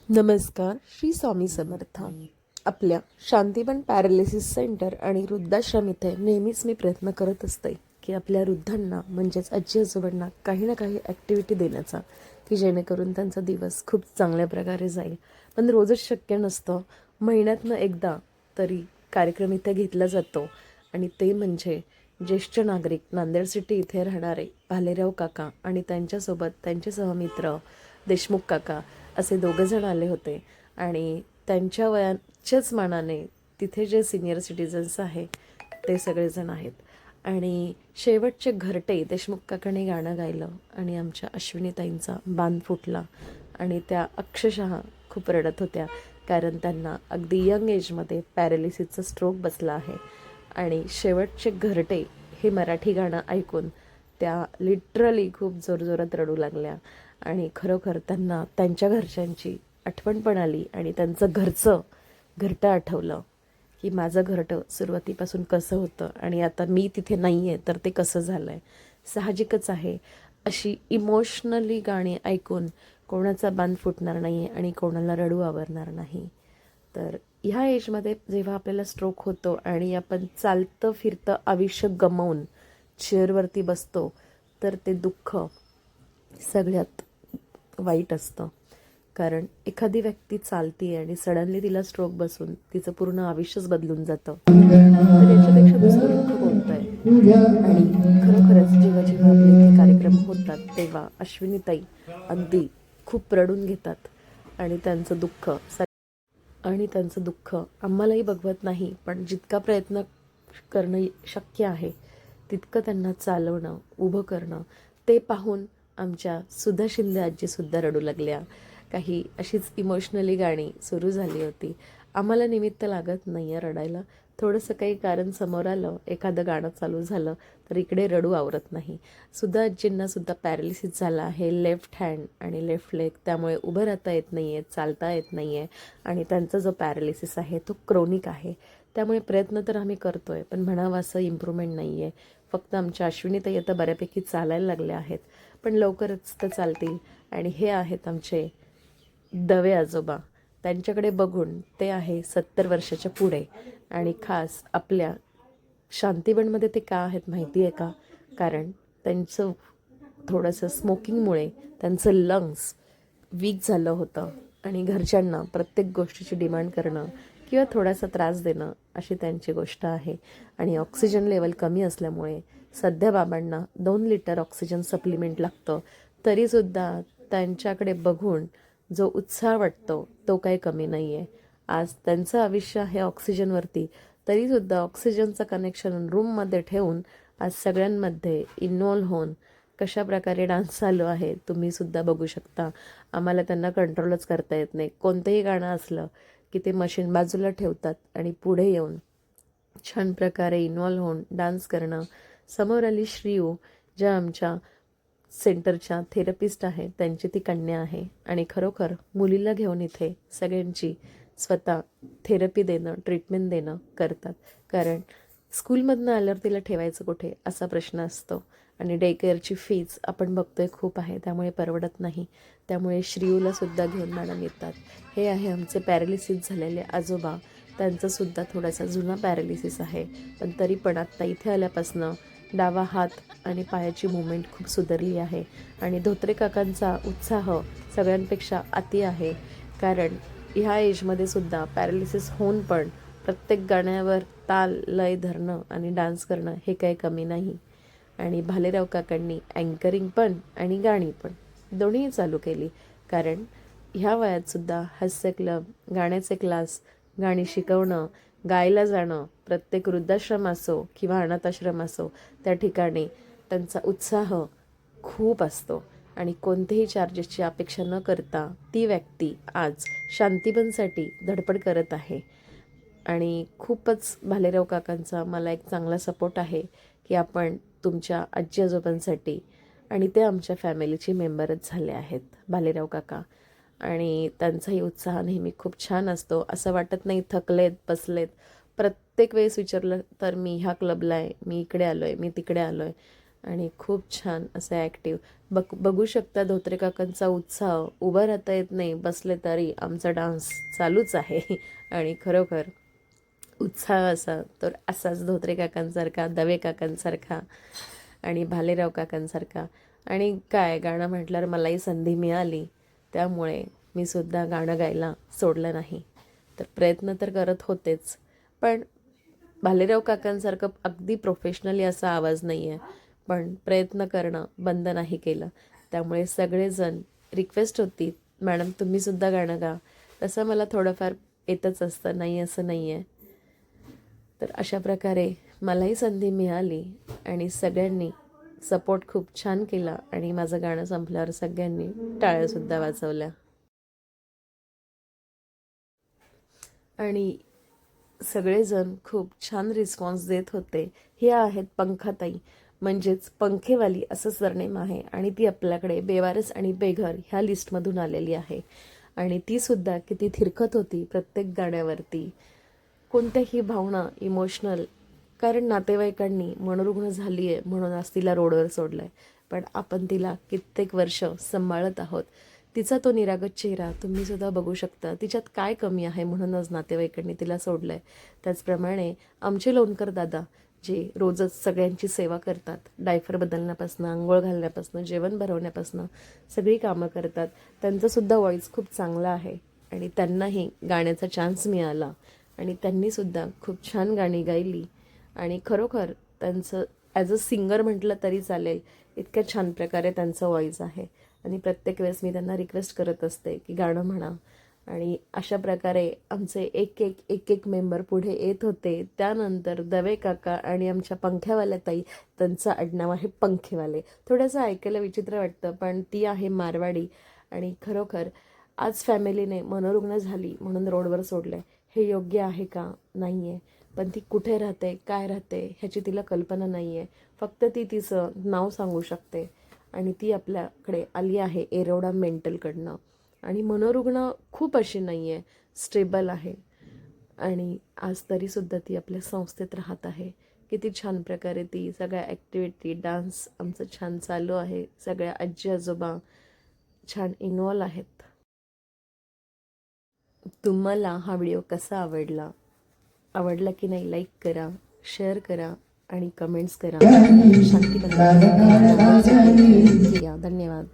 नमस्कार. श्री स्वामी समर्थ. आपल्या Shantivan paralysis centre आणि वृद्धाश्रम इथे नेहमीच मी प्रयत्न करत असते की आपल्या वृद्धांना म्हणजेच आजी आजोबांना काही ना काही ॲक्टिव्हिटी देण्याचा, की जेणेकरून त्यांचा दिवस खूप चांगल्या प्रकारे जाईल. पण रोजच शक्य नसतं. महिन्यातनं एकदा तरी कार्यक्रम इथे घेतला जातो आणि ते म्हणजे ज्येष्ठ नागरिक नांदेड सिटी इथे राहणारे भालेराव काका आणि त्यांच्यासोबत त्यांचे सहमित्र देशमुख काका असे दोघंजण आले होते. आणि त्यांच्या वयाच्याच मानाने तिथे जे सिनियर सिटीजन्स आहे ते सगळेजण आहेत. आणि शेवटचे घरटे देशमुख काकाने गाणं गायलं आणि आमच्या अश्विनीताईंचा बांध फुटला आणि त्या अक्षरशः खूप रडत होत्या, कारण त्यांना अगदी यंग एजमध्ये पॅरालिसिसचा स्ट्रोक बसला आहे. आणि शेवटचे घरटे हे मराठी गाणं ऐकून त्या लिटरली खूप जोरजोरात रडू लागल्या. आणि खरोखर त्यांना त्यांच्या घरच्यांची आठवण पण आली आणि त्यांचं घरटं आठवलं, की माझं घरटं सुरुवातीपासून कसं होतं आणि आता मी तिथे नाही आहे तर ते कसं झालं आहे. साहजिकच आहे, अशी इमोशनली गाणी ऐकून कोणाचा बांध फुटणार नाही आणि कोणाला रडू आवरणार नाही. तर ह्या एजमध्ये जेव्हा आपल्याला स्ट्रोक होतो आणि आपण चालतं फिरतं आयुष्य गमावून चेअरवरती बसतो, तर ते दुःख सगळ्यात वाईट असतं. कारण एखादी व्यक्ती चालती आणि सडनली तिला स्ट्रोक बसून तिचं पूर्ण आयुष्यच बदलून जातं, तर याच्यापेक्षा दुसरं दुःख कोणतं आहे. आणि खरोखरच जेव्हा जेव्हा आपले इथे कार्यक्रम होतात तेव्हा अश्विनीताई अगदी खूप रडून घेतात आणि त्यांचं दुःख आम्हालाही बघवत नाही, पण जितका प्रयत्न करणं शक्य आहे तितकं त्यांना चालवणं, उभं करणं, ते पाहून आमच्या सुधा शिंदे आजीसुद्धा रडू लागल्या. काही अशीच इमोशनली गाणी सुरू झाली होती. आम्हाला निमित्त लागत नाही आहे रडायला. थोडंसं काही कारण समोर आलं, एखादं गाणं चालू झालं तर इकडे रडू आवरत नाही. सुधा आजींनासुद्धा पॅरालिसिस झाला आहे, लेफ्ट हँड आणि लेफ्ट लेग, त्यामुळे उभं राहता येत नाही आहे, चालता येत नाही आहे. आणि त्यांचा जो पॅरालिसिस आहे तो क्रोनिक आहे. त्यामुळे प्रयत्न तर आम्ही करतो आहे, पण म्हणावं असं इम्प्रूव्हमेंट नाही आहे. फक्त आमच्या अश्विनीताई आता बऱ्यापैकी चालायला लागल्या आहेत, पण लवकरच तर चालतील. आणि हे आहेत आमचे दवे आजोबा. त्यांच्याकडे बघून ते आहे 70 वर्षाच्या पुढे. आणि खास आपल्या शांतीवनमध्ये ते का आहेत माहिती आहे का? कारण त्यांचं थोडंसं स्मोकिंगमुळे त्यांचं लंग्स वीक झालं होतं आणि घरच्यांना प्रत्येक गोष्टीची डिमांड करणं किंवा थोडासा त्रास देणं अशी त्यांची गोष्ट आहे. आणि ऑक्सिजन लेवल कमी असल्यामुळे सध्या बाबांना 2 लिटर ऑक्सिजन सप्लिमेंट लागतं. तरीसुद्धा त्यांच्याकडे बघून जो उत्साह वाटतो तो काही कमी नाही आहे. आज त्यांचं आयुष्य आहे ऑक्सिजनवरती, तरीसुद्धा ऑक्सिजनचं कनेक्शन रूममध्ये ठेवून आज सगळ्यांमध्ये इन्व्हॉल्व होऊन कशा प्रकारे डान्स चालू आहे तुम्हीसुद्धा बघू शकता. आम्हाला त्यांना कंट्रोलच करता येत नाही. कोणतंही गाणं असलं की ते मशीन बाजूला ठेवतात आणि पुढे येऊन छान प्रकारे इन्व्हॉल्व होऊन डान्स करणं. समोर आली श्रीयू, ज्या आमच्या सेंटरच्या थेरपिस्ट आहे, त्यांची ती कन्या आहे आणि खरोखर मुलीला घेऊन इथे सगळ्यांची स्वतः थेरपी देणं, ट्रीटमेंट देणं करतात. कारण स्कूलमधनं आल्यावर तिला ठेवायचं कुठे असा प्रश्न असतो आणि डे केअरची फीज आपण बघतोय खूप आहे, त्यामुळे परवडत नाही. त्यामुळे श्रीयूलासुद्धा घेऊन मॅडम येतात. हे आहे आमचे पॅरालिसिस झालेले आजोबा. त्यांचासुद्धा थोडासा जुना पॅरालिसिस आहे, पण तरी पण आत्ता इथे आल्यापासनं डावा हात आणि पायाची मुवमेंट खूप सुधारली आहे. आणि धोत्रे काकांचा उत्साह सगळ्यांपेक्षा अति आहे, कारण ह्या एजमध्ये सुद्धा पॅरालिसिस होऊन पण प्रत्येक गाण्यावर ताल लय धरणं आणि डान्स करणं हे काही कमी नाही. आणि भालेराव काकांनी अँकरिंग पण आणि गाणी पण दोन्हीही चालू केली, कारण ह्या वयातसुद्धा हास्य क्लब, गाण्याचे क्लास, गाणी शिकवणं, गायला जाणं, प्रत्येक वृद्धाश्रम असो किंवा अनाथाश्रम असो त्या ठिकाणी त्यांचा उत्साह खूप असतो. आणि कोणतेही चार्जेसची अपेक्षा न करता ती व्यक्ती आज शांतीवनसाठी धडपड करत आहे. आणि खूपच भालेराव काकांचा मला एक चांगला सपोर्ट आहे की आपण तुमच्या आजी आजोबांसाठी, आणि ते आमच्या फॅमिलीचे मेंबरच झाले आहेत भालेराव काका. आणि त्यांचाही उत्साह नेहमी खूप छान असतो. असं वाटत नाही थकलेत बसलेत. प्रत्येक वेळेस विचारलं तर मी ह्या क्लबला आहे, मी इकडे आलो आहे, मी तिकडे आलो आहे. आणि खूप छान असं ॲक्टिव्ह बघू शकता धोत्रे काकांचा उत्साह. उभं राहता येत नाही, बसले तरी आमचा डान्स चालूच आहे. आणि खरोखर उत्साह असा तर असाच धोत्रे काकांसारखा, दवे काकांसारखा आणि भालेराव काकांसारखा. आणि काय गाणं म्हटल्यावर मलाही संधी मिळाली, त्यामुळे मी सुद्धा गाणं गायला सोडलं नाही. तर प्रयत्न तर करत होतेच, पण भालेराव काकांसारखं अगदी प्रोफेशनली असा आवाज नाही आहे, पण प्रयत्न करणं बंद नाही केलं. त्यामुळे सगळेजण रिक्वेस्ट होती, मॅडम तुम्हीसुद्धा गाणं गा. तसं मला थोडंफार येतच असतं, नाही असं नाही आहे. तर अशा प्रकारे मलाही संधी मिळाली आणि सगळ्यांनी सपोर्ट खूप छान केला आणि माझं गाणं संपल्यावर सगळ्यांनी टाळ्यासुद्धा वाजवल्या. आणि सगळेजण खूप छान रिस्पॉन्स देत होते. हे आहेत पंखाताई, म्हणजेच पंखेवाली असं सरनेम आहे आणि ती आपल्याकडे बेवारस आणि बेघर ह्या लिस्टमधून आलेली आहे. आणि तीसुद्धा किती थिरकत होती प्रत्येक गाण्यावरती. कोणत्याही भावना इमोशनल, कारण नातेवाईकांनी मनोरुग्ण झाली आहे म्हणून आज तिला रोडवर सोडलं आहे, पण आपण तिला कित्येक वर्ष सांभाळत आहोत. तिचा तो निरागस चेहरा तुम्हीसुद्धा बघू शकता. तिच्यात काय कमी आहे म्हणूनच नातेवाईकांनी तिला सोडलं आहे. त्याचप्रमाणे आमचे लोणकर दादा जे रोजच सगळ्यांची सेवा करतात, डायफर बदलण्यापासून, आंघोळ घालण्यापासून, जेवण भरवण्यापासून सगळी कामं करतात. त्यांचासुद्धा व्हॉईस खूप चांगला आहे आणि त्यांनाही गाण्याचा चान्स मिळाला आणि त्यांनीसुद्धा खूप छान गाणी गायली. आणि खरोखर त्यांचं ॲज अ सिंगर म्हटलं तरी चालेल, इतक्या छान प्रकारे त्यांचं व्हॉईस आहे. आणि प्रत्येक वेळेस मी त्यांना रिक्वेस्ट करत असते की गाणं म्हणा. आणि अशा प्रकारे आमचे एक मेंबर पुढे येत होते. त्यानंतर दवे काका आणि आमच्या पंख्यावाल्या ताई, त्यांचं आडनाव आहे पंखेवाले. थोडंसं ऐकायला विचित्र वाटतं, पण ती आहे मारवाडी. आणि खरोखर आज फॅमिलीने मनोरुग्ण झाली म्हणून रोडवर सोडलं आहे, हे योग्य आहे का? नाही आहे. पण ती कुठे राहते, काय राहते ह्याची तिला कल्पना नाही आहे. फक्त ती तिचं नाव सांगू शकते आणि ती आपल्याकडे आली आहे एरोडा मेंटलकडनं. आणि मनोरुग्ण खूप अशी नाही आहे, स्टेबल आहे. आणि आज तरीसुद्धा ती आपल्या संस्थेत राहत आहे. किती छान प्रकारे ती सगळ्या ॲक्टिव्हिटी, डान्स आमचं छान चालू आहे. सगळ्या आजी आजोबा छान इन्वॉल्व आहेत. तुम्हाला हा व्हिडिओ कसा आवडला की नाही, लाईक करा, शेअर करा आणि कमेंट्स करा. शांती धन्यवाद.